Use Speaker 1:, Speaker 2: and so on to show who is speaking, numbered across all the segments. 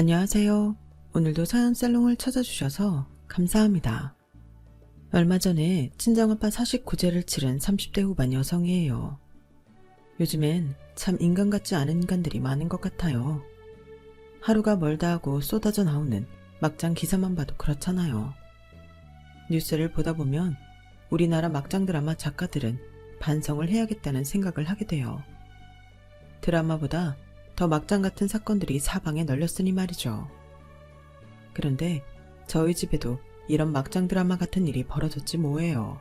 Speaker 1: 안녕하세요. 오늘도 사연 살롱을 찾아주셔서 감사합니다. 얼마 전에 친정아빠 49제를 치른 30대 후반 여성이에요. 요즘엔 참 인간 같지 않은 인간들이 많은 것 같아요. 하루가 멀다 하고 쏟아져 나오는 막장 기사만 봐도 그렇잖아요. 뉴스를 보다 보면 우리나라 막장 드라마 작가들은 반성을 해야겠다는 생각을 하게 돼요. 드라마보다 더 막장 같은 사건들이 사방에 널렸으니 말이죠. 그런데 저희 집에도 이런 막장 드라마 같은 일이 벌어졌지 뭐예요.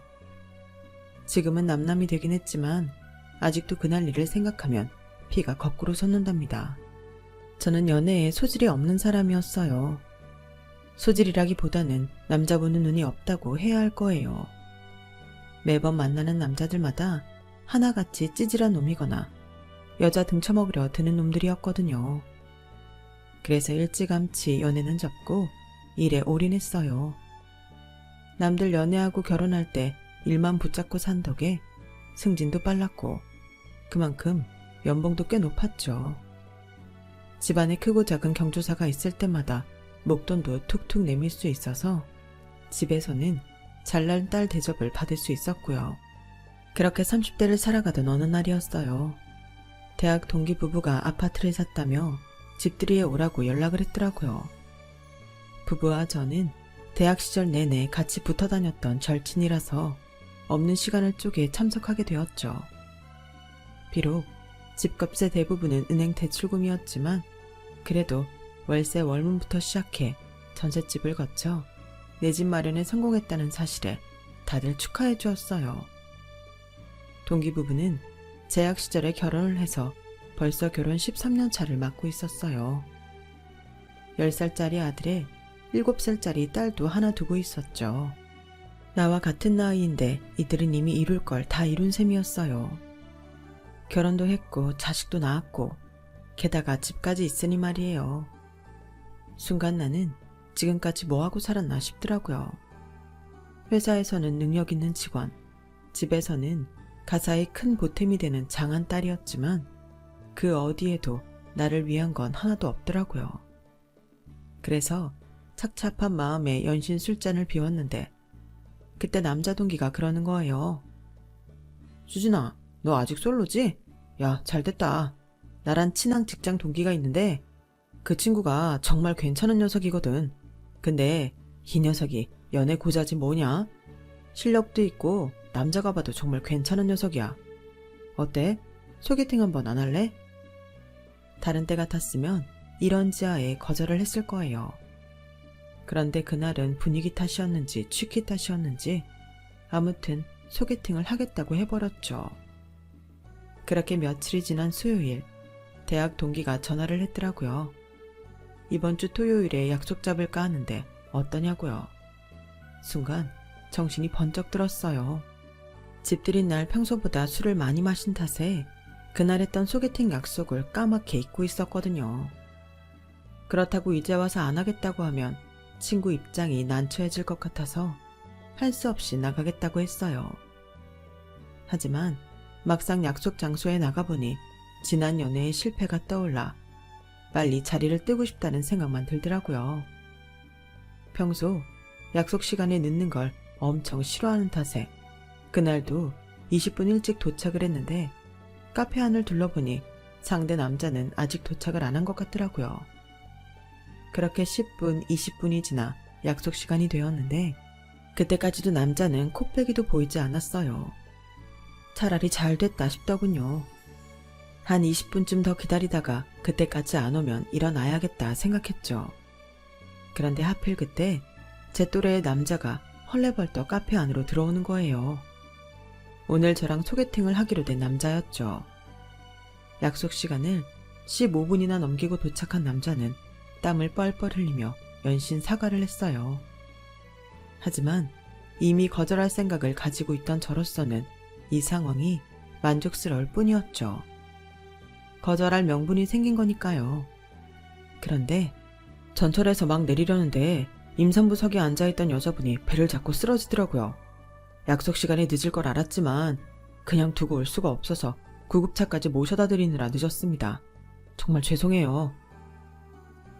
Speaker 1: 지금은 남남이 되긴 했지만 아직도 그날 일을 생각하면 피가 거꾸로 솟는답니다. 저는 연애에 소질이 없는 사람이었어요. 소질이라기보다는 남자 보는 눈이 없다고 해야 할 거예요. 매번 만나는 남자들마다 하나같이 찌질한 놈이거나 여자 등쳐먹으려 드는 놈들이었거든요. 그래서 일찌감치 연애는 접고 일에 올인했어요. 남들 연애하고 결혼할 때 일만 붙잡고 산 덕에 승진도 빨랐고 그만큼 연봉도 꽤 높았죠. 집안에 크고 작은 경조사가 있을 때마다 목돈도 툭툭 내밀 수 있어서 집에서는 잘난 딸 대접을 받을 수 있었고요. 그렇게 30대를 살아가던 어느 날이었어요. 대학 동기 부부가 아파트를 샀다며 집들이에 오라고 연락을 했더라고요. 부부와 저는 대학 시절 내내 같이 붙어 다녔던 절친이라서 없는 시간을 쪼개 참석하게 되었죠. 비록 집값의 대부분은 은행 대출금이었지만 그래도 월세 월문부터 시작해 전셋집을 거쳐 내 집 마련에 성공했다는 사실에 다들 축하해 주었어요. 동기 부부는 재학 시절에 결혼을 해서 벌써 결혼 13년 차를 맞고 있었어요. 10살짜리 아들에 7살짜리 딸도 하나 두고 있었죠. 나와 같은 나이인데 이들은 이미 이룰 걸 다 이룬 셈이었어요. 결혼도 했고 자식도 낳았고 게다가 집까지 있으니 말이에요. 순간 나는 지금까지 뭐하고 살았나 싶더라고요. 회사에서는 능력 있는 직원, 집에서는 가사의 큰 보탬이 되는 장한 딸이었지만 그 어디에도 나를 위한 건 하나도 없더라고요. 그래서 착잡한 마음에 연신 술잔을 비웠는데 그때 남자 동기가 그러는 거예요. 수진아, 너 아직 솔로지? 야, 잘됐다. 나랑 친한 직장 동기가 있는데 그 친구가 정말 괜찮은 녀석이거든. 근데 이 녀석이 연애 고자지 뭐냐? 실력도 있고 남자가 봐도 정말 괜찮은 녀석이야. 어때? 소개팅 한번 안 할래? 다른 때 같았으면 이런 지하에 거절을 했을 거예요. 그런데 그날은 분위기 탓이었는지 취기 탓이었는지 아무튼 소개팅을 하겠다고 해버렸죠. 그렇게 며칠이 지난 수요일 대학 동기가 전화를 했더라고요. 이번 주 토요일에 약속 잡을까 하는데 어떠냐고요. 순간 정신이 번쩍 들었어요. 집들인 날 평소보다 술을 많이 마신 탓에 그날 했던 소개팅 약속을 까맣게 잊고 있었거든요. 그렇다고 이제 와서 안 하겠다고 하면 친구 입장이 난처해질 것 같아서 할 수 없이 나가겠다고 했어요. 하지만 막상 약속 장소에 나가보니 지난 연애의 실패가 떠올라 빨리 자리를 뜨고 싶다는 생각만 들더라고요. 평소 약속 시간에 늦는 걸 엄청 싫어하는 탓에 그날도 20분 일찍 도착을 했는데 카페 안을 둘러보니 상대 남자는 아직 도착을 안 한 것 같더라고요. 그렇게 10분, 20분이 지나 약속 시간이 되었는데 그때까지도 남자는 코빼기도 보이지 않았어요. 차라리 잘 됐다 싶더군요. 한 20분쯤 더 기다리다가 그때까지 안 오면 일어나야겠다 생각했죠. 그런데 하필 그때 제 또래의 남자가 헐레벌떡 카페 안으로 들어오는 거예요. 오늘 저랑 소개팅을 하기로 된 남자였죠. 약속 시간을 15분이나 넘기고 도착한 남자는 땀을 뻘뻘 흘리며 연신 사과를 했어요. 하지만 이미 거절할 생각을 가지고 있던 저로서는 이 상황이 만족스러울 뿐이었죠. 거절할 명분이 생긴 거니까요. 그런데 전철에서 막 내리려는데 임산부석에 앉아있던 여자분이 배를 잡고 쓰러지더라고요. 약속 시간에 늦을 걸 알았지만 그냥 두고 올 수가 없어서 구급차까지 모셔다 드리느라 늦었습니다. 정말 죄송해요.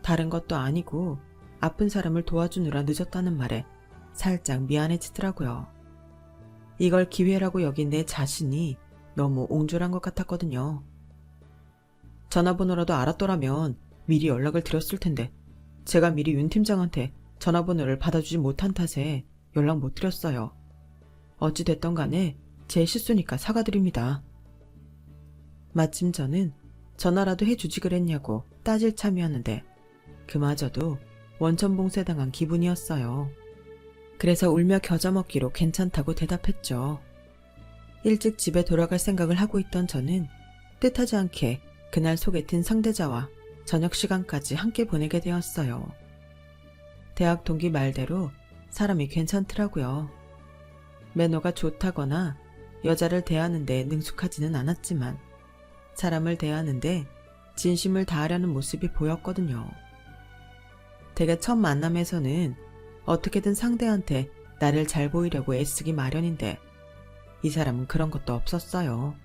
Speaker 1: 다른 것도 아니고 아픈 사람을 도와주느라 늦었다는 말에 살짝 미안해지더라고요. 이걸 기회라고 여긴 내 자신이 너무 옹졸한 것 같았거든요. 전화번호라도 알았더라면 미리 연락을 드렸을 텐데 제가 미리 윤 팀장한테 전화번호를 받아주지 못한 탓에 연락 못 드렸어요. 어찌됐던 간에 제 실수니까 사과드립니다. 마침 저는 전화라도 해주지 그랬냐고 따질 참이었는데 그마저도 원천봉쇄당한 기분이었어요. 그래서 울며 겨자 먹기로 괜찮다고 대답했죠. 일찍 집에 돌아갈 생각을 하고 있던 저는 뜻하지 않게 그날 소개팅 상대자와 저녁 시간까지 함께 보내게 되었어요. 대학 동기 말대로 사람이 괜찮더라고요. 매너가 좋다거나 여자를 대하는데 능숙하지는 않았지만 사람을 대하는데 진심을 다하려는 모습이 보였거든요. 되게 첫 만남에서는 어떻게든 상대한테 나를 잘 보이려고 애쓰기 마련인데 이 사람은 그런 것도 없었어요.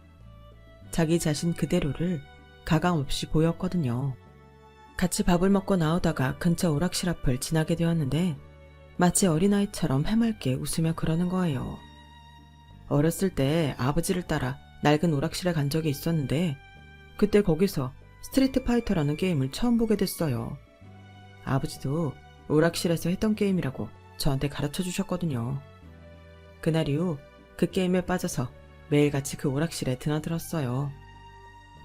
Speaker 1: 자기 자신 그대로를 가감없이 보였거든요. 같이 밥을 먹고 나오다가 근처 오락실 앞을 지나게 되었는데 마치 어린아이처럼 해맑게 웃으며 그러는 거예요. 어렸을 때 아버지를 따라 낡은 오락실에 간 적이 있었는데 그때 거기서 스트리트 파이터라는 게임을 처음 보게 됐어요. 아버지도 오락실에서 했던 게임이라고 저한테 가르쳐 주셨거든요. 그날 이후 그 게임에 빠져서 매일같이 그 오락실에 드나들었어요.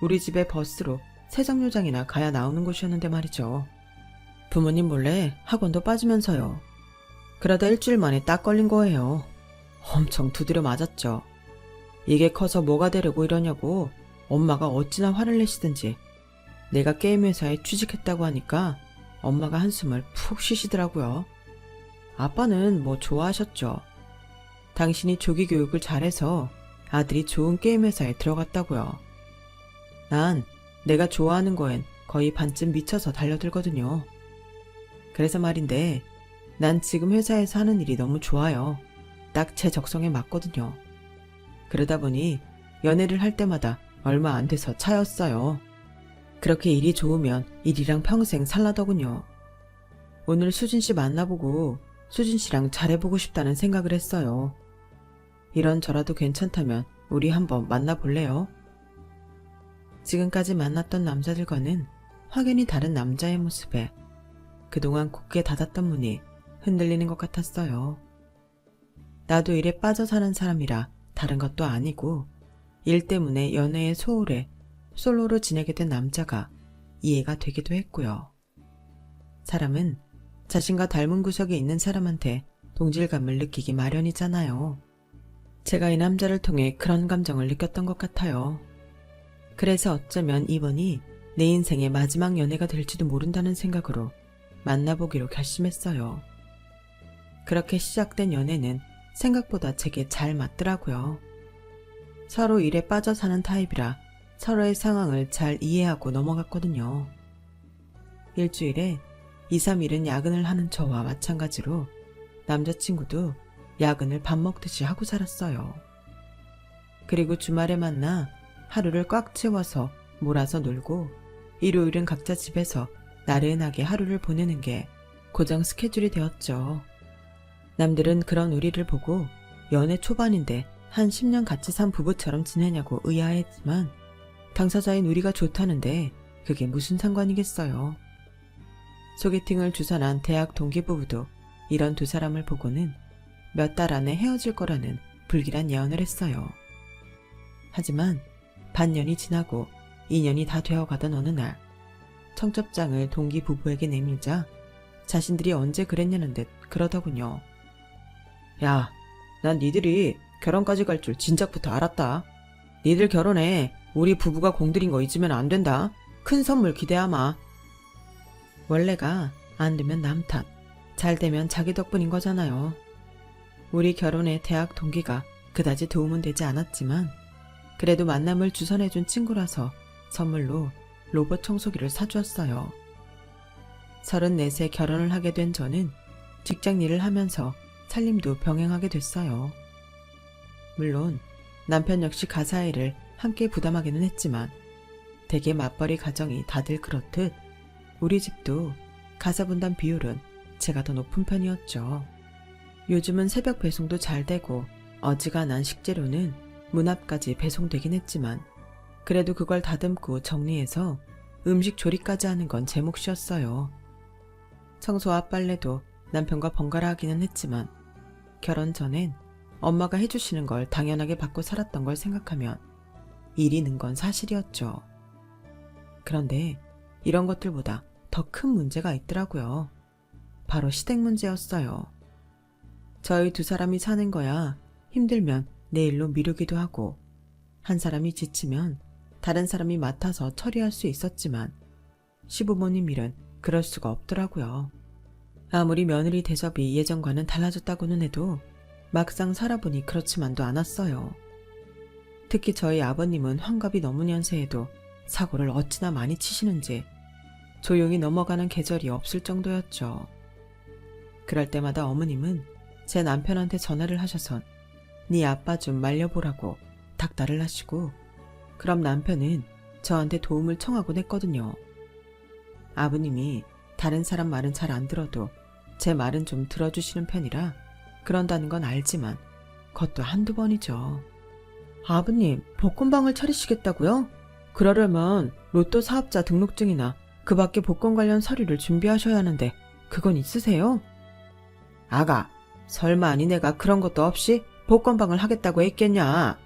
Speaker 1: 우리 집에 버스로 세정류장이나 가야 나오는 곳이었는데 말이죠. 부모님 몰래 학원도 빠지면서요. 그러다 일주일 만에 딱 걸린 거예요. 엄청 두드려 맞았죠. 이게 커서 뭐가 되려고 이러냐고 엄마가 어찌나 화를 내시든지 내가 게임 회사에 취직했다고 하니까 엄마가 한숨을 푹 쉬시더라고요. 아빠는 뭐 좋아하셨죠. 당신이 조기 교육을 잘해서 아들이 좋은 게임 회사에 들어갔다고요. 난 내가 좋아하는 거엔 거의 반쯤 미쳐서 달려들거든요. 그래서 말인데 난 지금 회사에서 하는 일이 너무 좋아요. 딱 제 적성에 맞거든요. 그러다 보니 연애를 할 때마다 얼마 안 돼서 차였어요. 그렇게 일이 좋으면 일이랑 평생 살라더군요. 오늘 수진 씨 만나보고 수진 씨랑 잘해보고 싶다는 생각을 했어요. 이런저라도 괜찮다면 우리 한번 만나볼래요? 지금까지 만났던 남자들과는 확연히 다른 남자의 모습에 그동안 굳게 닫았던 문이 흔들리는 것 같았어요. 나도 일에 빠져 사는 사람이라 다른 것도 아니고 일 때문에 연애에 소홀해 솔로로 지내게 된 남자가 이해가 되기도 했고요. 사람은 자신과 닮은 구석이 있는 사람한테 동질감을 느끼기 마련이잖아요. 제가 이 남자를 통해 그런 감정을 느꼈던 것 같아요. 그래서 어쩌면 이번이 내 인생의 마지막 연애가 될지도 모른다는 생각으로 만나보기로 결심했어요. 그렇게 시작된 연애는 생각보다 제게 잘 맞더라고요. 서로 일에 빠져 사는 타입이라 서로의 상황을 잘 이해하고 넘어갔거든요. 일주일에 2, 3일은 야근을 하는 저와 마찬가지로 남자친구도 야근을 밥 먹듯이 하고 살았어요. 그리고 주말에 만나 하루를 꽉 채워서 몰아서 놀고 일요일은 각자 집에서 나른하게 하루를 보내는 게 고정 스케줄이 되었죠. 남들은 그런 우리를 보고 연애 초반인데 한 10년 같이 산 부부처럼 지내냐고 의아해했지만 당사자인 우리가 좋다는데 그게 무슨 상관이겠어요. 소개팅을 주선한 대학 동기부부도 이런 두 사람을 보고는 몇 달 안에 헤어질 거라는 불길한 예언을 했어요. 하지만 반년이 지나고 2년이 다 되어가던 어느 날 청첩장을 동기부부에게 내밀자 자신들이 언제 그랬냐는 듯 그러더군요. 야, 난 니들이 결혼까지 갈 줄 진작부터 알았다. 니들 결혼해 우리 부부가 공들인 거 잊으면 안 된다. 큰 선물 기대하마. 원래가 안 되면 남 탓, 잘 되면 자기 덕분인 거잖아요. 우리 결혼에 대학 동기가 그다지 도움은 되지 않았지만 그래도 만남을 주선해준 친구라서 선물로 로봇 청소기를 사주었어요. 34세 결혼을 하게 된 저는 직장 일을 하면서 살림도 병행하게 됐어요. 물론 남편 역시 가사 일을 함께 부담하기는 했지만 대개 맞벌이 가정이 다들 그렇듯 우리 집도 가사분담 비율은 제가 더 높은 편이었죠. 요즘은 새벽 배송도 잘 되고 어지간한 식재료는 문 앞까지 배송되긴 했지만 그래도 그걸 다듬고 정리해서 음식 조리까지 하는 건 제 몫이었어요. 청소와 빨래도 남편과 번갈아 하기는 했지만 결혼 전엔 엄마가 해주시는 걸 당연하게 받고 살았던 걸 생각하면 일이 는 건 사실이었죠. 그런데 이런 것들보다 더 큰 문제가 있더라고요. 바로 시댁 문제였어요. 저희 두 사람이 사는 거야 힘들면 내일로 미루기도 하고 한 사람이 지치면 다른 사람이 맡아서 처리할 수 있었지만 시부모님 일은 그럴 수가 없더라고요. 아무리 며느리 대접이 예전과는 달라졌다고는 해도 막상 살아보니 그렇지만도 않았어요. 특히 저희 아버님은 환갑이 넘은 연세에도 사고를 어찌나 많이 치시는지 조용히 넘어가는 계절이 없을 정도였죠. 그럴 때마다 어머님은 제 남편한테 전화를 하셔선 네 아빠 좀 말려보라고 닥달을 하시고 그럼 남편은 저한테 도움을 청하곤 했거든요. 아버님이 다른 사람 말은 잘 안 들어도 제 말은 좀 들어주시는 편이라 그런다는 건 알지만 그것도 한두 번이죠. 아버님, 복권방을 차리시겠다고요? 그러려면 로또 사업자 등록증이나 그 밖에 복권 관련 서류를 준비하셔야 하는데 그건 있으세요? 아가, 설마 니네가 그런 것도 없이 복권방을 하겠다고 했겠냐?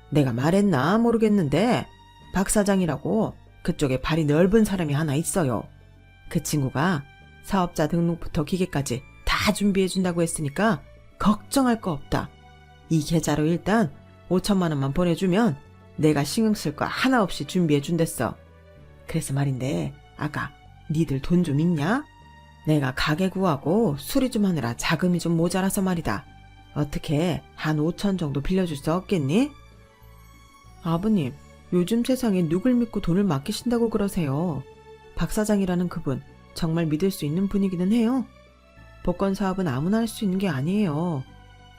Speaker 1: 내가 말했나 모르겠는데 박 사장이라고 그쪽에 발이 넓은 사람이 하나 있어요. 그 친구가 사업자 등록부터 기계까지 다 준비해준다고 했으니까 걱정할 거 없다. 이 계좌로 일단 5천만 원만 보내주면 내가 신경 쓸 거 하나 없이 준비해준댔어. 그래서 말인데 아가, 니들 돈 좀 있냐? 내가 가게 구하고 수리 좀 하느라 자금이 좀 모자라서 말이다. 어떻게 한 5천 정도 빌려줄 수 없겠니? 아버님, 요즘 세상에 누굴 믿고 돈을 맡기신다고 그러세요. 박 사장이라는 그분 정말 믿을 수 있는 분이기는 해요. 복권 사업은 아무나 할 수 있는 게 아니에요.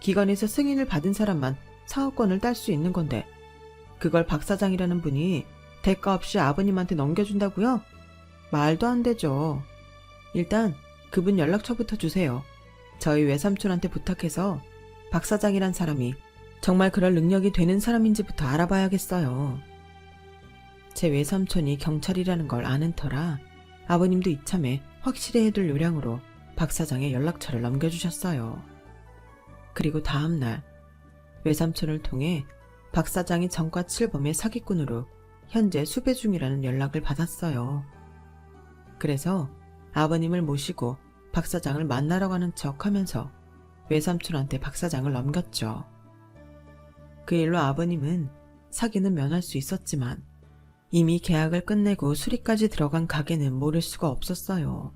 Speaker 1: 기관에서 승인을 받은 사람만 사업권을 딸 수 있는 건데 그걸 박 사장이라는 분이 대가 없이 아버님한테 넘겨준다고요? 말도 안 되죠. 일단 그분 연락처부터 주세요. 저희 외삼촌한테 부탁해서 박 사장이란 사람이 정말 그럴 능력이 되는 사람인지부터 알아봐야겠어요. 제 외삼촌이 경찰이라는 걸 아는 터라 아버님도 이참에 확실히 해둘 요량으로 박 사장의 연락처를 넘겨주셨어요. 그리고 다음날 외삼촌을 통해 박 사장이 전과 7범의 사기꾼으로 현재 수배 중이라는 연락을 받았어요. 그래서 아버님을 모시고 박 사장을 만나러 가는 척 하면서 외삼촌한테 박 사장을 넘겼죠. 그 일로 아버님은 사기는 면할 수 있었지만 이미 계약을 끝내고 수리까지 들어간 가게는 모를 수가 없었어요.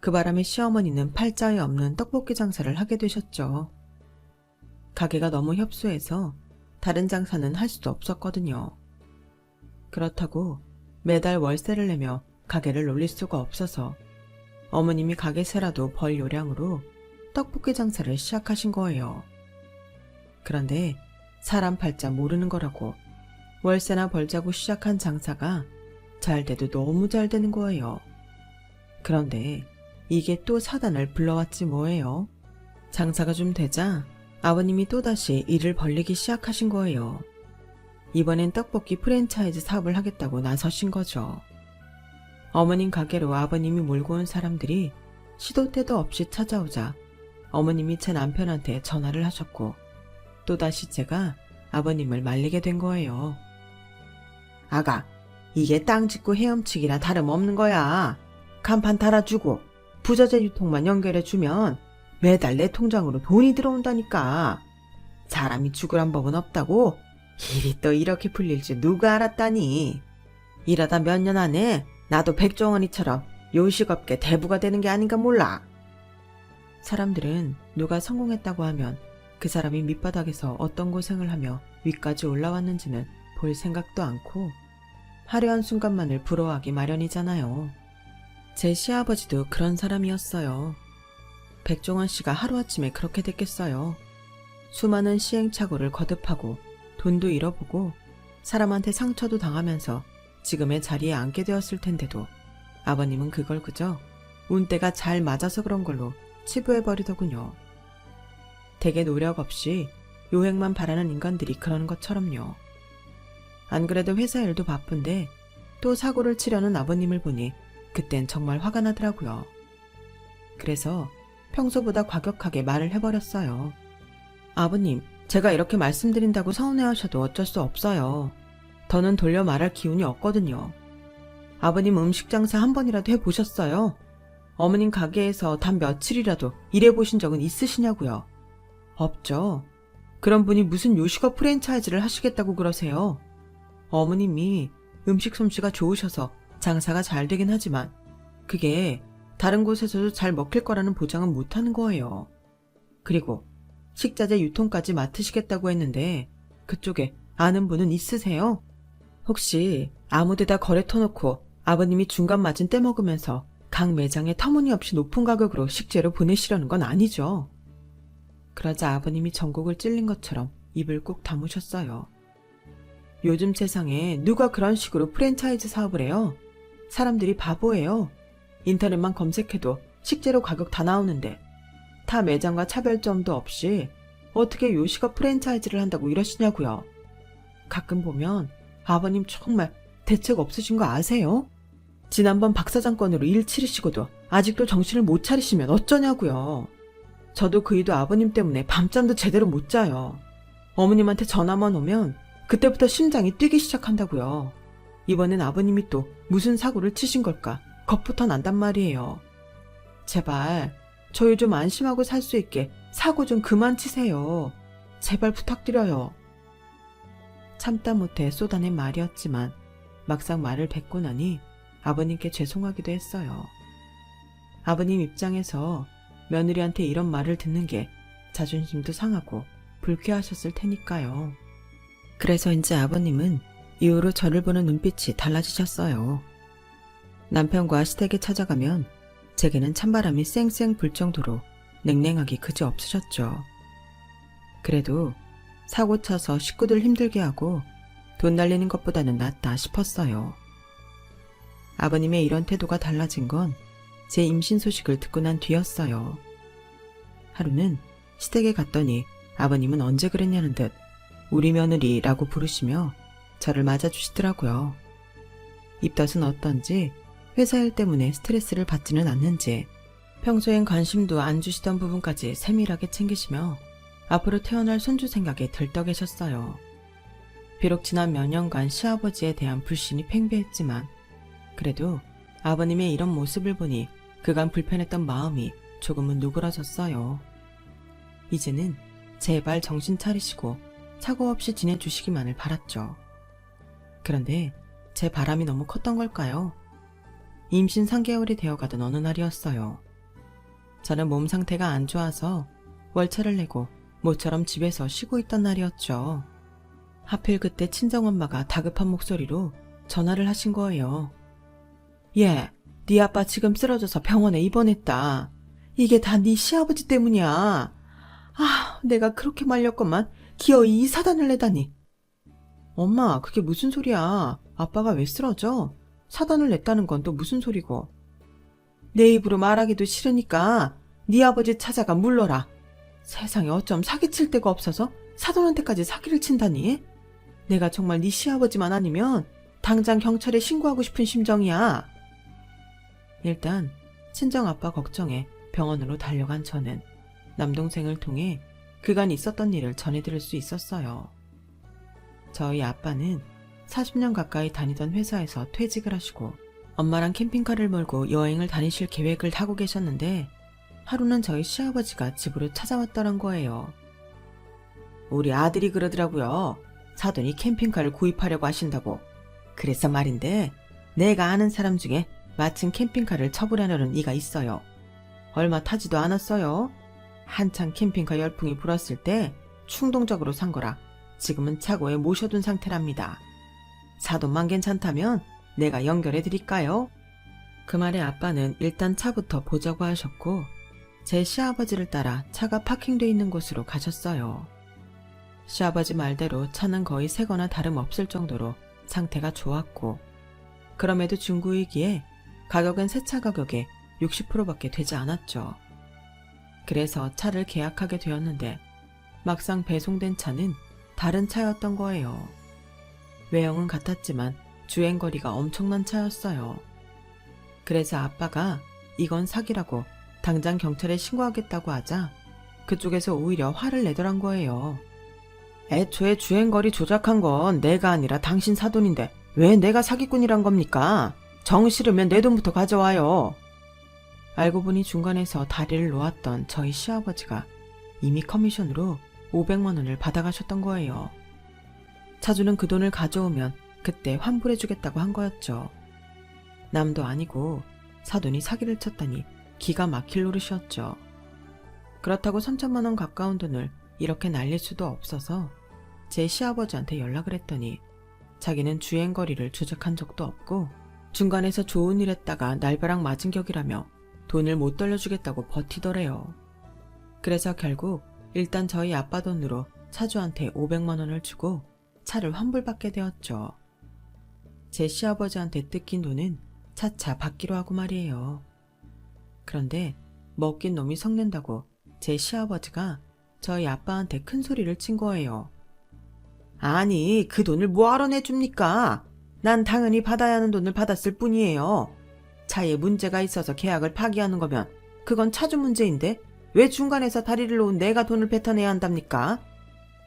Speaker 1: 그 바람에 시어머니는 팔자에 없는 떡볶이 장사를 하게 되셨죠. 가게가 너무 협소해서 다른 장사는 할 수도 없었거든요. 그렇다고 매달 월세를 내며 가게를 놀릴 수가 없어서 어머님이 가게세라도 벌 요량으로 떡볶이 장사를 시작하신 거예요. 그런데 사람 팔자 모르는 거라고 월세나 벌자고 시작한 장사가 잘 돼도 너무 잘 되는 거예요. 그런데 이게 또 사단을 불러왔지 뭐예요. 장사가 좀 되자 아버님이 또다시 일을 벌리기 시작하신 거예요. 이번엔 떡볶이 프랜차이즈 사업을 하겠다고 나서신 거죠. 어머님 가게로 아버님이 몰고 온 사람들이 시도 때도 없이 찾아오자 어머님이 제 남편한테 전화를 하셨고 또다시 제가 아버님을 말리게 된 거예요. 아가, 이게 땅 짓고 헤엄치기나 다름없는 거야. 간판 달아주고 부자재 유통만 연결해주면 매달 내 통장으로 돈이 들어온다니까. 사람이 죽으란 법은 없다고 일이 또 이렇게 풀릴 줄 누가 알았다니. 이러다 몇 년 안에 나도 백종원이처럼 요식업계 대부가 되는 게 아닌가 몰라. 사람들은 누가 성공했다고 하면 그 사람이 밑바닥에서 어떤 고생을 하며 위까지 올라왔는지는 볼 생각도 않고 화려한 순간만을 부러워하기 마련이잖아요. 제 시아버지도 그런 사람이었어요. 백종원 씨가 하루아침에 그렇게 됐겠어요. 수많은 시행착오를 거듭하고 돈도 잃어보고 사람한테 상처도 당하면서 지금의 자리에 앉게 되었을 텐데도 아버님은 그걸 그저 운때가 잘 맞아서 그런 걸로 치부해버리더군요. 대개 노력 없이 요행만 바라는 인간들이 그러는 것처럼요. 안 그래도 회사 일도 바쁜데 또 사고를 치려는 아버님을 보니 그땐 정말 화가 나더라고요. 그래서 평소보다 과격하게 말을 해버렸어요. 아버님, 제가 이렇게 말씀드린다고 서운해하셔도 어쩔 수 없어요. 더는 돌려 말할 기운이 없거든요. 아버님 음식 장사 한 번이라도 해보셨어요? 어머님 가게에서 단 며칠이라도 일해보신 적은 있으시냐고요? 없죠. 그런 분이 무슨 요식업 프랜차이즈를 하시겠다고 그러세요? 어머님이 음식 솜씨가 좋으셔서 장사가 잘 되긴 하지만 그게 다른 곳에서도 잘 먹힐 거라는 보장은 못하는 거예요. 그리고 식자재 유통까지 맡으시겠다고 했는데 그쪽에 아는 분은 있으세요? 혹시 아무데다 거래 터놓고 아버님이 중간 마진 떼먹으면서 각 매장에 터무니없이 높은 가격으로 식재료 보내시려는 건 아니죠? 그러자 아버님이 전곡을 찔린 것처럼 입을 꾹 다무셨어요. 요즘 세상에 누가 그런 식으로 프랜차이즈 사업을 해요? 사람들이 바보예요. 인터넷만 검색해도 식재료 가격 다 나오는데 타 매장과 차별점도 없이 어떻게 요식업 프랜차이즈를 한다고 이러시냐고요. 가끔 보면 아버님 정말 대책 없으신 거 아세요? 지난번 박 사장 건으로 일 치르시고도 아직도 정신을 못 차리시면 어쩌냐고요. 저도 그 일도 아버님 때문에 밤잠도 제대로 못 자요. 어머님한테 전화만 오면 그때부터 심장이 뛰기 시작한다고요. 이번엔 아버님이 또 무슨 사고를 치신 걸까 겁부터 난단 말이에요. 제발 저희 좀 안심하고 살 수 있게 사고 좀 그만 치세요. 제발 부탁드려요. 참다 못해 쏟아낸 말이었지만 막상 말을 뱉고 나니 아버님께 죄송하기도 했어요. 아버님 입장에서 며느리한테 이런 말을 듣는 게 자존심도 상하고 불쾌하셨을 테니까요. 그래서인지 아버님은 이후로 저를 보는 눈빛이 달라지셨어요. 남편과 시댁에 찾아가면 제게는 찬바람이 쌩쌩 불 정도로 냉랭하기 그지 없으셨죠. 그래도 사고 쳐서 식구들 힘들게 하고 돈 날리는 것보다는 낫다 싶었어요. 아버님의 이런 태도가 달라진 건 제 임신 소식을 듣고 난 뒤였어요. 하루는 시댁에 갔더니 아버님은 언제 그랬냐는 듯 우리 며느리라고 부르시며 저를 맞아주시더라고요. 입덧은 어떤지 회사 일 때문에 스트레스를 받지는 않는지 평소엔 관심도 안 주시던 부분까지 세밀하게 챙기시며 앞으로 태어날 손주 생각에 들떠 계셨어요. 비록 지난 몇 년간 시아버지에 대한 불신이 팽배했지만 그래도 아버님의 이런 모습을 보니 그간 불편했던 마음이 조금은 누그러졌어요. 이제는 제발 정신 차리시고 사고 없이 지내주시기만을 바랐죠. 그런데 제 바람이 너무 컸던 걸까요? 임신 3개월이 되어가던 어느 날이었어요. 저는 몸 상태가 안 좋아서 월차를 내고 모처럼 집에서 쉬고 있던 날이었죠. 하필 그때 친정엄마가 다급한 목소리로 전화를 하신 거예요. 얘, 네 아빠 지금 쓰러져서 병원에 입원했다. 이게 다 네 시아버지 때문이야. 아, 내가 그렇게 말렸건만 기어이 이 사단을 내다니. 엄마, 그게 무슨 소리야. 아빠가 왜 쓰러져? 사단을 냈다는 건 또 무슨 소리고. 내 입으로 말하기도 싫으니까 네 아버지 찾아가 물러라. 세상에 어쩜 사기칠 데가 없어서 사돈한테까지 사기를 친다니? 내가 정말 네 시아버지만 아니면 당장 경찰에 신고하고 싶은 심정이야. 일단 친정아빠 걱정에 병원으로 달려간 저는 남동생을 통해 그간 있었던 일을 전해드릴 수 있었어요. 저희 아빠는 40년 가까이 다니던 회사에서 퇴직을 하시고 엄마랑 캠핑카를 몰고 여행을 다니실 계획을 하고 계셨는데 하루는 저희 시아버지가 집으로 찾아왔다는 거예요. 우리 아들이 그러더라고요. 사돈이 캠핑카를 구입하려고 하신다고. 그래서 말인데 내가 아는 사람 중에 마침 캠핑카를 처분하려는 이가 있어요. 얼마 타지도 않았어요. 한창 캠핑카 열풍이 불었을 때 충동적으로 산 거라 지금은 차고에 모셔둔 상태랍니다. 사돈만 괜찮다면 내가 연결해 드릴까요? 그 말에 아빠는 일단 차부터 보자고 하셨고 제 시아버지를 따라 차가 파킹돼 있는 곳으로 가셨어요. 시아버지 말대로 차는 거의 새거나 다름없을 정도로 상태가 좋았고 그럼에도 중고이기에 가격은 새 차 가격에 60%밖에 되지 않았죠. 그래서 차를 계약하게 되었는데 막상 배송된 차는 다른 차였던 거예요. 외형은 같았지만 주행거리가 엄청난 차였어요. 그래서 아빠가 이건 사기라고 당장 경찰에 신고하겠다고 하자 그쪽에서 오히려 화를 내더란 거예요. 애초에 주행거리 조작한 건 내가 아니라 당신 사돈인데 왜 내가 사기꾼이란 겁니까? 정 싫으면 내 돈부터 가져와요. 알고 보니 중간에서 다리를 놓았던 저희 시아버지가 이미 커미션으로 500만 원을 받아가셨던 거예요. 차주는 그 돈을 가져오면 그때 환불해주겠다고 한 거였죠. 남도 아니고 사돈이 사기를 쳤다니 기가 막힐 노릇이었죠. 그렇다고 3천만 원 가까운 돈을 이렇게 날릴 수도 없어서 제 시아버지한테 연락을 했더니 자기는 주행거리를 조작한 적도 없고 중간에서 좋은 일 했다가 날벼락 맞은 격이라며 돈을 못 돌려주겠다고 버티더래요. 그래서 결국 일단 저희 아빠 돈으로 차주한테 500만 원을 주고 차를 환불받게 되었죠. 제 시아버지한테 뜯긴 돈은 차차 받기로 하고 말이에요. 그런데 먹긴 놈이 성낸다고 제 시아버지가 저희 아빠한테 큰 소리를 친 거예요. 아니, 그 돈을 뭐하러 내줍니까? 난 당연히 받아야 하는 돈을 받았을 뿐이에요. 차에 문제가 있어서 계약을 파기하는 거면 그건 차주 문제인데 왜 중간에서 다리를 놓은 내가 돈을 뱉어내야 한답니까?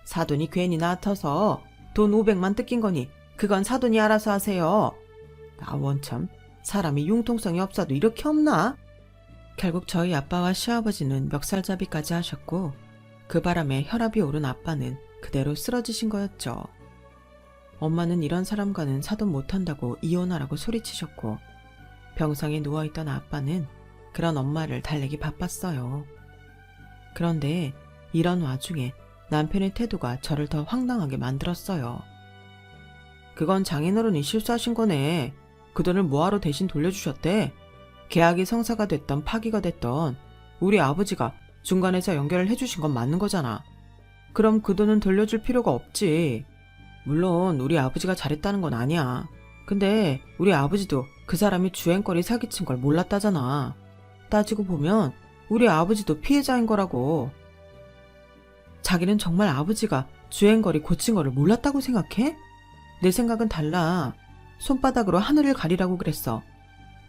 Speaker 1: 사돈이 괜히 나타서 돈 500만 뜯긴 거니 그건 사돈이 알아서 하세요. 나 원참 사람이 융통성이 없어도 이렇게 없나? 결국 저희 아빠와 시아버지는 멱살잡이까지 하셨고 그 바람에 혈압이 오른 아빠는 그대로 쓰러지신 거였죠. 엄마는 이런 사람과는 사돈 못한다고 이혼하라고 소리치셨고 병상에 누워있던 아빠는 그런 엄마를 달래기 바빴어요. 그런데 이런 와중에 남편의 태도가 저를 더 황당하게 만들었어요. 그건 장인어른이 실수하신 거네. 그 돈을 뭐하러 대신 돌려주셨대? 계약이 성사가 됐던 파기가 됐던 우리 아버지가 중간에서 연결을 해주신 건 맞는 거잖아. 그럼 그 돈은 돌려줄 필요가 없지. 물론 우리 아버지가 잘했다는 건 아니야. 근데 우리 아버지도 그 사람이 주행거리 사기친 걸 몰랐다잖아. 따지고 보면 우리 아버지도 피해자인 거라고. 자기는 정말 아버지가 주행거리 고친 거를 몰랐다고 생각해? 내 생각은 달라. 손바닥으로 하늘을 가리라고 그랬어.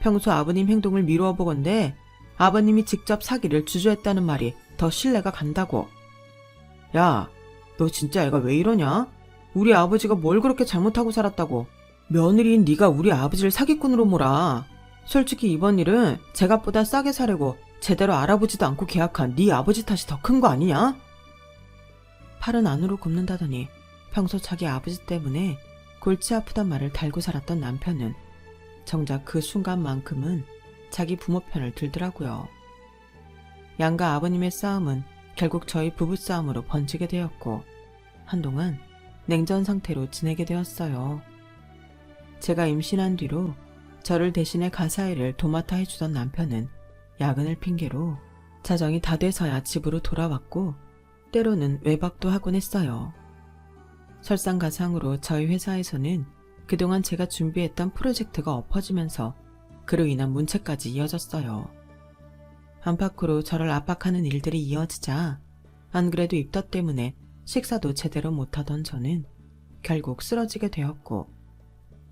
Speaker 1: 평소 아버님 행동을 미루어 보건대 아버님이 직접 사기를 주저했다는 말이 더 신뢰가 간다고. 야, 너 진짜 애가 왜 이러냐? 우리 아버지가 뭘 그렇게 잘못하고 살았다고. 며느리인 네가 우리 아버지를 사기꾼으로 몰아. 솔직히 이번 일은 제값보다 싸게 사려고 제대로 알아보지도 않고 계약한 네 아버지 탓이 더 큰 거 아니냐? 팔은 안으로 굽는다더니 평소 자기 아버지 때문에 골치 아프단 말을 달고 살았던 남편은 정작 그 순간만큼은 자기 부모 편을 들더라고요. 양가 아버님의 싸움은 결국 저희 부부싸움으로 번지게 되었고 한동안 냉전 상태로 지내게 되었어요. 제가 임신한 뒤로 저를 대신해 가사일을 도맡아 해주던 남편은 야근을 핑계로 자정이 다 돼서야 집으로 돌아왔고 때로는 외박도 하곤 했어요. 설상가상으로 저희 회사에서는 그동안 제가 준비했던 프로젝트가 엎어지면서 그로 인한 문체까지 이어졌어요. 안팎으로 저를 압박하는 일들이 이어지자 안 그래도 입덧 때문에 식사도 제대로 못하던 저는 결국 쓰러지게 되었고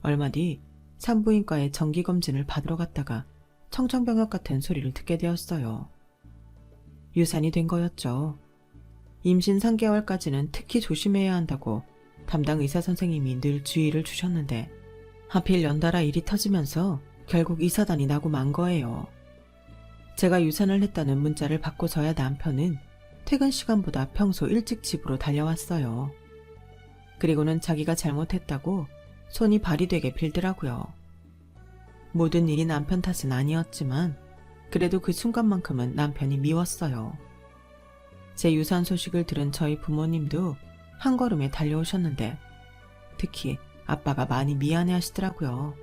Speaker 1: 얼마 뒤 산부인과에 정기검진을 받으러 갔다가 청천벽력 같은 소리를 듣게 되었어요. 유산이 된 거였죠. 임신 3개월까지는 특히 조심해야 한다고 담당 의사 선생님이 늘 주의를 주셨는데 하필 연달아 일이 터지면서 결국 이사단이 나고 만 거예요. 제가 유산을 했다는 문자를 받고서야 남편은 퇴근 시간보다 평소 일찍 집으로 달려왔어요. 그리고는 자기가 잘못했다고 손이 발이 되게 빌더라고요. 모든 일이 남편 탓은 아니었지만 그래도 그 순간만큼은 남편이 미웠어요. 제 유산 소식을 들은 저희 부모님도 한 걸음에 달려오셨는데 특히 아빠가 많이 미안해 하시더라고요.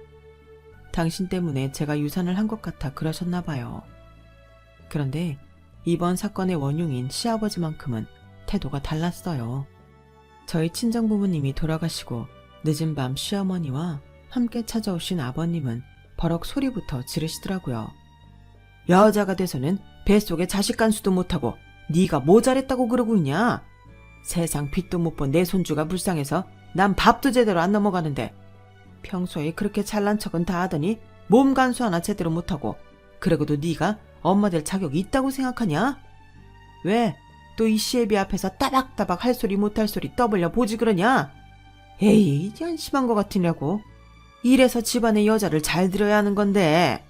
Speaker 1: 당신 때문에 제가 유산을 한 것 같아 그러셨나 봐요. 그런데 이번 사건의 원흉인 시아버지만큼은 태도가 달랐어요. 저희 친정부모님이 돌아가시고 늦은 밤 시어머니와 함께 찾아오신 아버님은 버럭 소리부터 지르시더라고요. 여자가 돼서는 뱃속에 자식 간수도 못하고 네가 뭐 잘했다고 그러고 있냐? 세상 빛도 못 본 내 손주가 불쌍해서 난 밥도 제대로 안 넘어가는데 평소에 그렇게 잘난 척은 다 하더니 몸 간수 하나 제대로 못하고 그러고도 네가 엄마 될 자격이 있다고 생각하냐? 왜 또 이 시애비 앞에서 따박따박 할 소리 못할 소리 떠벌려 보지 그러냐? 에이, 한심한 것 같으냐고. 이래서 집안의 여자를 잘 들어야 하는 건데.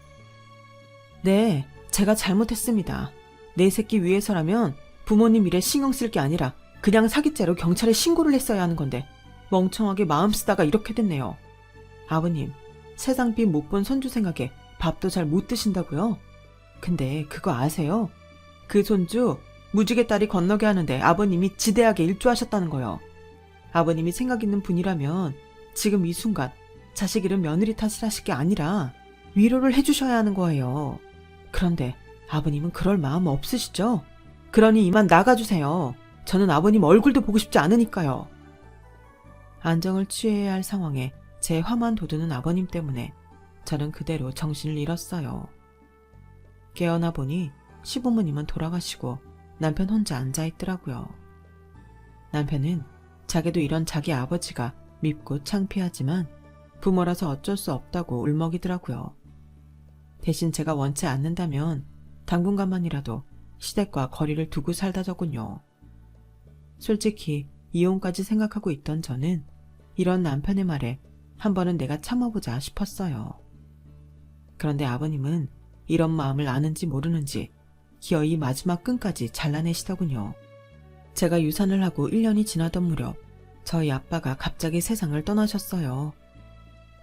Speaker 1: 네, 제가 잘못했습니다. 내 새끼 위해서라면 부모님 일에 신경 쓸 게 아니라 그냥 사기죄로 경찰에 신고를 했어야 하는 건데 멍청하게 마음 쓰다가 이렇게 됐네요. 아버님, 세상 빛 못 본 손주 생각에 밥도 잘 못 드신다고요? 근데 그거 아세요? 그 손주 무지개 딸이 건너게 하는데 아버님이 지대하게 일조하셨다는 거요. 아버님이 생각 있는 분이라면 지금 이 순간 자식 잃은 며느리 탓을 하실 게 아니라 위로를 해주셔야 하는 거예요. 그런데 아버님은 그럴 마음 없으시죠? 그러니 이만 나가주세요. 저는 아버님 얼굴도 보고 싶지 않으니까요. 안정을 취해야 할 상황에 제 화만 돋우는 아버님 때문에 저는 그대로 정신을 잃었어요. 깨어나 보니 시부모님은 돌아가시고 남편 혼자 앉아있더라고요. 남편은 자기도 이런 자기 아버지가 밉고 창피하지만 부모라서 어쩔 수 없다고 울먹이더라고요. 대신 제가 원치 않는다면 당분간만이라도 시댁과 거리를 두고 살다더군요. 솔직히 이혼까지 생각하고 있던 저는 이런 남편의 말에 한 번은 내가 참아보자 싶었어요. 그런데 아버님은 이런 마음을 아는지 모르는지 기어이 마지막 끈까지 잘라내시더군요. 제가 유산을 하고 1년이 지나던 무렵 저희 아빠가 갑자기 세상을 떠나셨어요.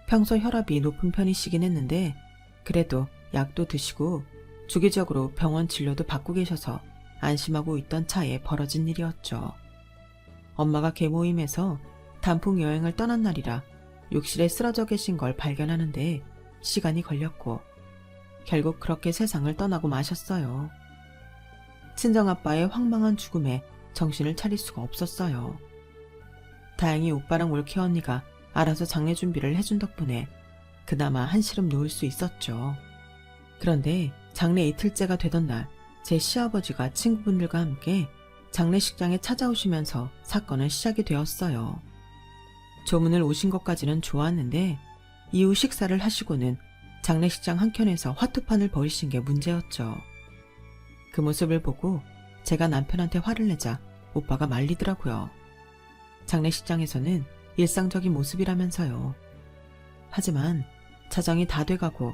Speaker 1: 평소 혈압이 높은 편이시긴 했는데 그래도 약도 드시고 주기적으로 병원 진료도 받고 계셔서 안심하고 있던 차에 벌어진 일이었죠. 엄마가 계모임에서 단풍 여행을 떠난 날이라 욕실에 쓰러져 계신 걸 발견하는데 시간이 걸렸고 결국 그렇게 세상을 떠나고 마셨어요. 친정아빠의 황망한 죽음에 정신을 차릴 수가 없었어요. 다행히 오빠랑 올케 언니가 알아서 장례 준비를 해준 덕분에 그나마 한시름 놓을 수 있었죠. 그런데 장례 이틀째가 되던 날 제 시아버지가 친구분들과 함께 장례식장에 찾아오시면서 사건은 시작이 되었어요. 조문을 오신 것까지는 좋았는데 이후 식사를 하시고는 장례식장 한켠에서 화투판을 벌이신 게 문제였죠. 그 모습을 보고 제가 남편한테 화를 내자 오빠가 말리더라고요. 장례식장에서는 일상적인 모습이라면서요. 하지만 자정이 다 돼가고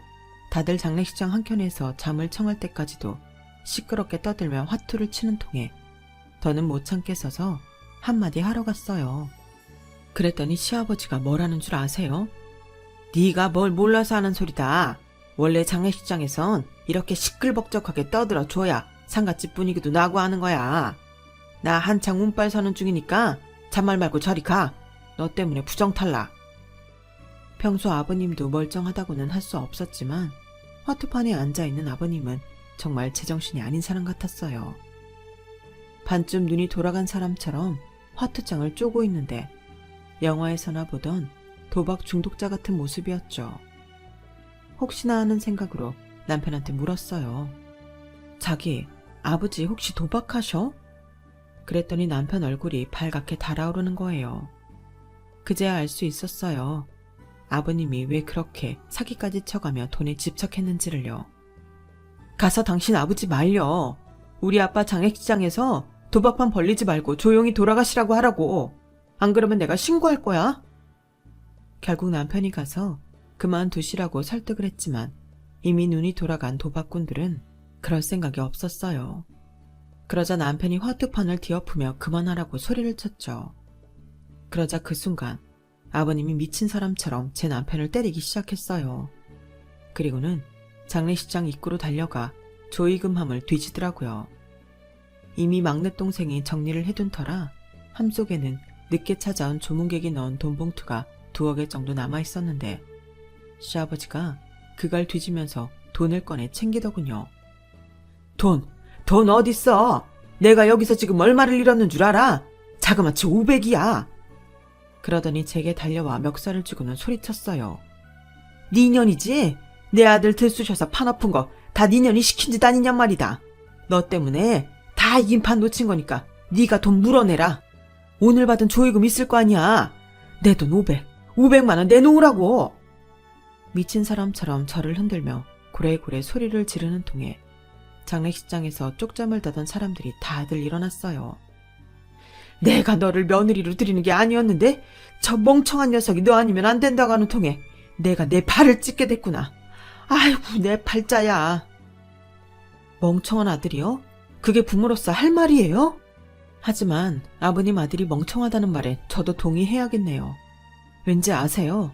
Speaker 1: 다들 장례식장 한켠에서 잠을 청할 때까지도 시끄럽게 떠들며 화투를 치는 통에 더는 못 참게 서서 한마디 하러 갔어요. 그랬더니 시아버지가 뭐라는 줄 아세요? 네가 뭘 몰라서 하는 소리다. 원래 장례식장에선 이렇게 시끌벅적하게 떠들어 줘야 상갓집 분위기도 나고 하는 거야. 나 한창 운빨 서는 중이니까 잔말 말고 저리 가. 너 때문에 부정탈락. 평소 아버님도 멀쩡하다고는 할 수 없었지만 화투판에 앉아있는 아버님은 정말 제정신이 아닌 사람 같았어요. 반쯤 눈이 돌아간 사람처럼 화투장을 쪼고 있는데 영화에서나 보던 도박 중독자 같은 모습이었죠. 혹시나 하는 생각으로 남편한테 물었어요. 자기, 아버지 혹시 도박하셔? 그랬더니 남편 얼굴이 발갛게 달아오르는 거예요. 그제야 알 수 있었어요. 아버님이 왜 그렇게 사기까지 쳐가며 돈에 집착했는지를요. 가서 당신 아버지 말려. 우리 아빠 장례식장에서 도박판 벌리지 말고 조용히 돌아가시라고 하라고. 안 그러면 내가 신고할 거야. 결국 남편이 가서 그만두시라고 설득을 했지만 이미 눈이 돌아간 도박꾼들은 그럴 생각이 없었어요. 그러자 남편이 화투판을 뒤엎으며 그만하라고 소리를 쳤죠. 그러자 그 순간 아버님이 미친 사람처럼 제 남편을 때리기 시작했어요. 그리고는 장례식장 입구로 달려가 조이금함을 뒤지더라고요. 이미 막내 동생이 정리를 해둔 터라 함 속에는 늦게 찾아온 조문객이 넣은 돈 봉투가 2억 엔 정도 남아있었는데 시아버지가 그걸 뒤지면서 돈을 꺼내 챙기더군요. 돈 어딨어? 내가 여기서 지금 얼마를 잃었는 줄 알아? 자그마치 500이야. 그러더니 제게 달려와 멱살을 쥐고는 소리쳤어요. 네 년이지? 내 아들 들쑤셔서 판 엎은 거 다 니년이 시킨 짓 아니냔 말이다. 너 때문에 다 이긴 판 놓친 거니까 네가 돈 물어내라. 오늘 받은 조의금 있을 거 아니야. 내 돈 500만 원 내놓으라고. 미친 사람처럼 저를 흔들며 고래고래 소리를 지르는 통에 장례식장에서 쪽잠을 자던 사람들이 다들 일어났어요. 내가 너를 며느리로 들이는 게 아니었는데 저 멍청한 녀석이 너 아니면 안 된다고 하는 통에 내가 내 발을 찢게 됐구나. 아이고 내 팔자야. 멍청한 아들이요? 그게 부모로서 할 말이에요? 하지만 아버님 아들이 멍청하다는 말에 저도 동의해야겠네요. 왠지 아세요?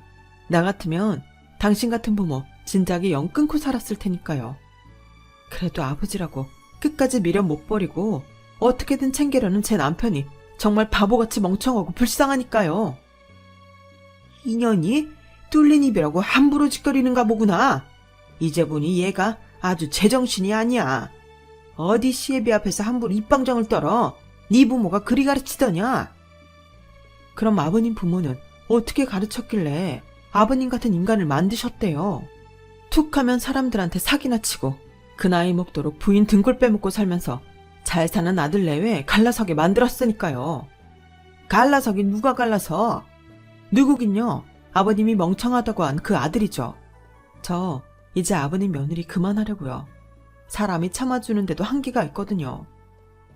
Speaker 1: 나 같으면 당신 같은 부모 진작에 영 끊고 살았을 테니까요. 그래도 아버지라고 끝까지 미련 못 버리고 어떻게든 챙기려는 제 남편이 정말 바보같이 멍청하고 불쌍하니까요. 인연이 뚫린 입이라고 함부로 짓거리는가 보구나. 이제 보니 얘가 아주 제정신이 아니야. 어디 시애비 앞에서 함부로 입방정을 떨어. 네 부모가 그리 가르치더냐. 그럼 아버님 부모는 어떻게 가르쳤길래 아버님 같은 인간을 만드셨대요. 툭 하면 사람들한테 사기나 치고 그 나이 먹도록 부인 등골 빼먹고 살면서 잘 사는 아들 내외 갈라서게 만들었으니까요. 갈라서긴 누가 갈라서? 누구긴요. 아버님이 멍청하다고 한 그 아들이죠. 저 이제 아버님 며느리 그만하려고요. 사람이 참아주는데도 한계가 있거든요.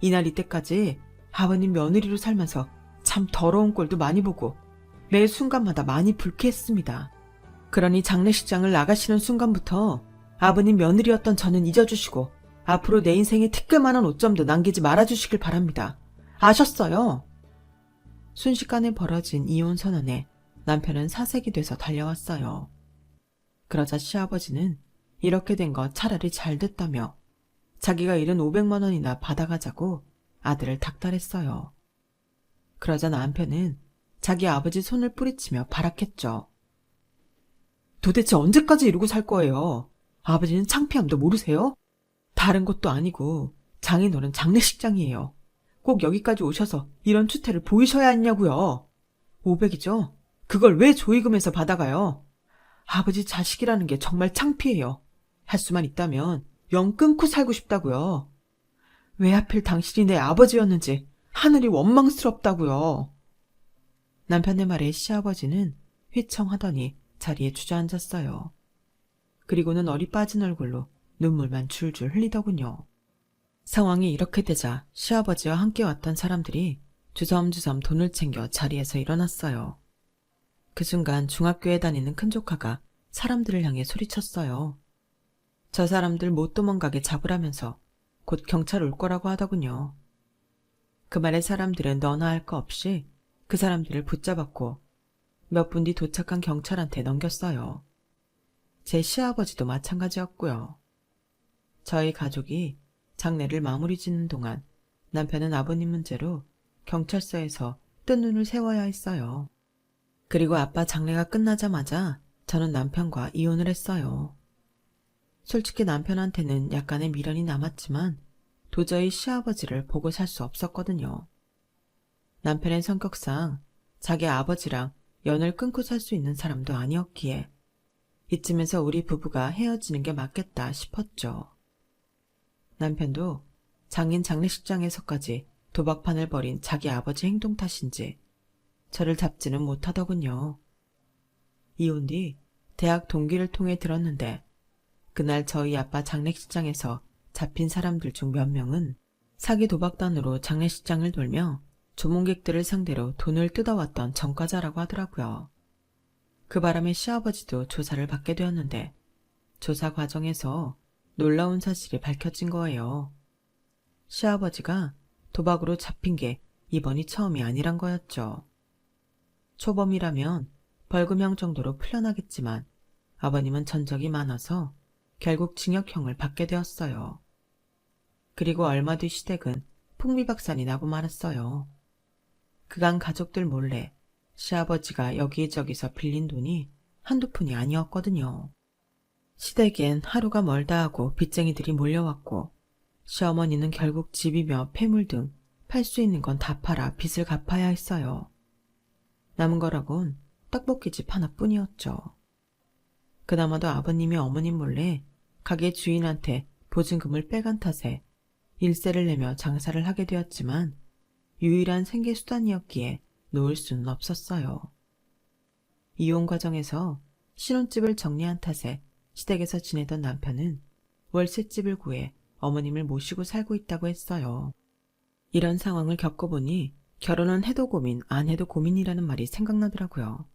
Speaker 1: 이날 이때까지 아버님 며느리로 살면서 참 더러운 꼴도 많이 보고 매 순간마다 많이 불쾌했습니다. 그러니 장례식장을 나가시는 순간부터 아버님 며느리였던 저는 잊어주시고 앞으로 내 인생에 티끌만한 오점도 남기지 말아주시길 바랍니다. 아셨어요? 순식간에 벌어진 이혼 선언에 남편은 사색이 돼서 달려왔어요. 그러자 시아버지는 이렇게 된 거 차라리 잘 됐다며 자기가 잃은 500만 원이나 받아가자고 아들을 닥달했어요. 그러자 남편은 자기 아버지 손을 뿌리치며 발악했죠. 도대체 언제까지 이러고 살 거예요? 아버지는 창피함도 모르세요? 다른 것도 아니고 장인어른 장례식장이에요. 꼭 여기까지 오셔서 이런 추태를 보이셔야 했냐고요. 500이죠? 그걸 왜 조의금에서 받아가요? 아버지 자식이라는 게 정말 창피해요. 할 수만 있다면 영 끊고 살고 싶다고요. 왜 하필 당신이 내 아버지였는지 하늘이 원망스럽다고요. 남편의 말에 시아버지는 휘청하더니 자리에 주저앉았어요. 그리고는 어리 빠진 얼굴로 눈물만 줄줄 흘리더군요. 상황이 이렇게 되자 시아버지와 함께 왔던 사람들이 주섬주섬 돈을 챙겨 자리에서 일어났어요. 그 순간 중학교에 다니는 큰조카가 사람들을 향해 소리쳤어요. 저 사람들 못 도망가게 잡으라면서 곧 경찰 올 거라고 하더군요. 그 말에 사람들은 너나 할 거 없이 그 사람들을 붙잡았고 몇 분 뒤 도착한 경찰한테 넘겼어요. 제 시아버지도 마찬가지였고요. 저희 가족이 장례를 마무리 짓는 동안 남편은 아버님 문제로 경찰서에서 뜬 눈을 세워야 했어요. 그리고 아빠 장례가 끝나자마자 저는 남편과 이혼을 했어요. 솔직히 남편한테는 약간의 미련이 남았지만 도저히 시아버지를 보고 살 수 없었거든요. 남편의 성격상 자기 아버지랑 연을 끊고 살 수 있는 사람도 아니었기에 이쯤에서 우리 부부가 헤어지는 게 맞겠다 싶었죠. 남편도 장인 장례식장에서까지 도박판을 벌인 자기 아버지 행동 탓인지 저를 잡지는 못하더군요. 이혼 뒤 대학 동기를 통해 들었는데 그날 저희 아빠 장례식장에서 잡힌 사람들 중 몇 명은 사기 도박단으로 장례식장을 돌며 조문객들을 상대로 돈을 뜯어왔던 전과자라고 하더라고요. 그 바람에 시아버지도 조사를 받게 되었는데 조사 과정에서 놀라운 사실이 밝혀진 거예요. 시아버지가 도박으로 잡힌 게 이번이 처음이 아니란 거였죠. 초범이라면 벌금형 정도로 풀려나겠지만 아버님은 전적이 많아서 결국 징역형을 받게 되었어요. 그리고 얼마 뒤 시댁은 풍비박산이 나고 말았어요. 그간 가족들 몰래 시아버지가 여기저기서 빌린 돈이 한두 푼이 아니었거든요. 시댁엔 하루가 멀다 하고 빚쟁이들이 몰려왔고 시어머니는 결국 집이며 폐물 등 팔 수 있는 건 다 팔아 빚을 갚아야 했어요. 남은 거라곤 떡볶이집 하나뿐이었죠. 그나마도 아버님이 어머님 몰래 가게 주인한테 보증금을 빼간 탓에 일세를 내며 장사를 하게 되었지만 유일한 생계 수단이었기에 놓을 수는 없었어요. 이혼 과정에서 신혼집을 정리한 탓에 시댁에서 지내던 남편은 월세집을 구해 어머님을 모시고 살고 있다고 했어요. 이런 상황을 겪어보니 결혼은 해도 고민, 안 해도 고민이라는 말이 생각나더라고요.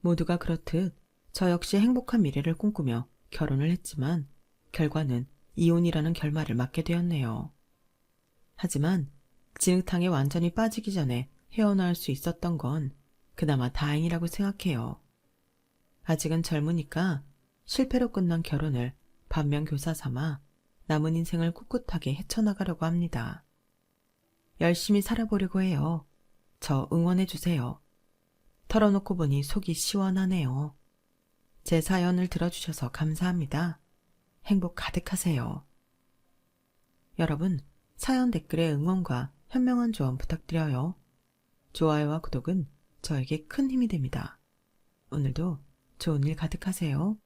Speaker 1: 모두가 그렇듯 저 역시 행복한 미래를 꿈꾸며 결혼을 했지만 결과는 이혼이라는 결말을 맞게 되었네요. 하지만 진흙탕에 완전히 빠지기 전에 헤어나올 수 있었던 건 그나마 다행이라고 생각해요. 아직은 젊으니까 실패로 끝난 결혼을 반면교사 삼아 남은 인생을 꿋꿋하게 헤쳐나가려고 합니다. 열심히 살아보려고 해요. 저 응원해주세요. 털어놓고 보니 속이 시원하네요. 제 사연을 들어주셔서 감사합니다. 행복 가득하세요. 여러분, 사연 댓글에 응원과 현명한 조언 부탁드려요. 좋아요와 구독은 저에게 큰 힘이 됩니다. 오늘도 좋은 일 가득하세요.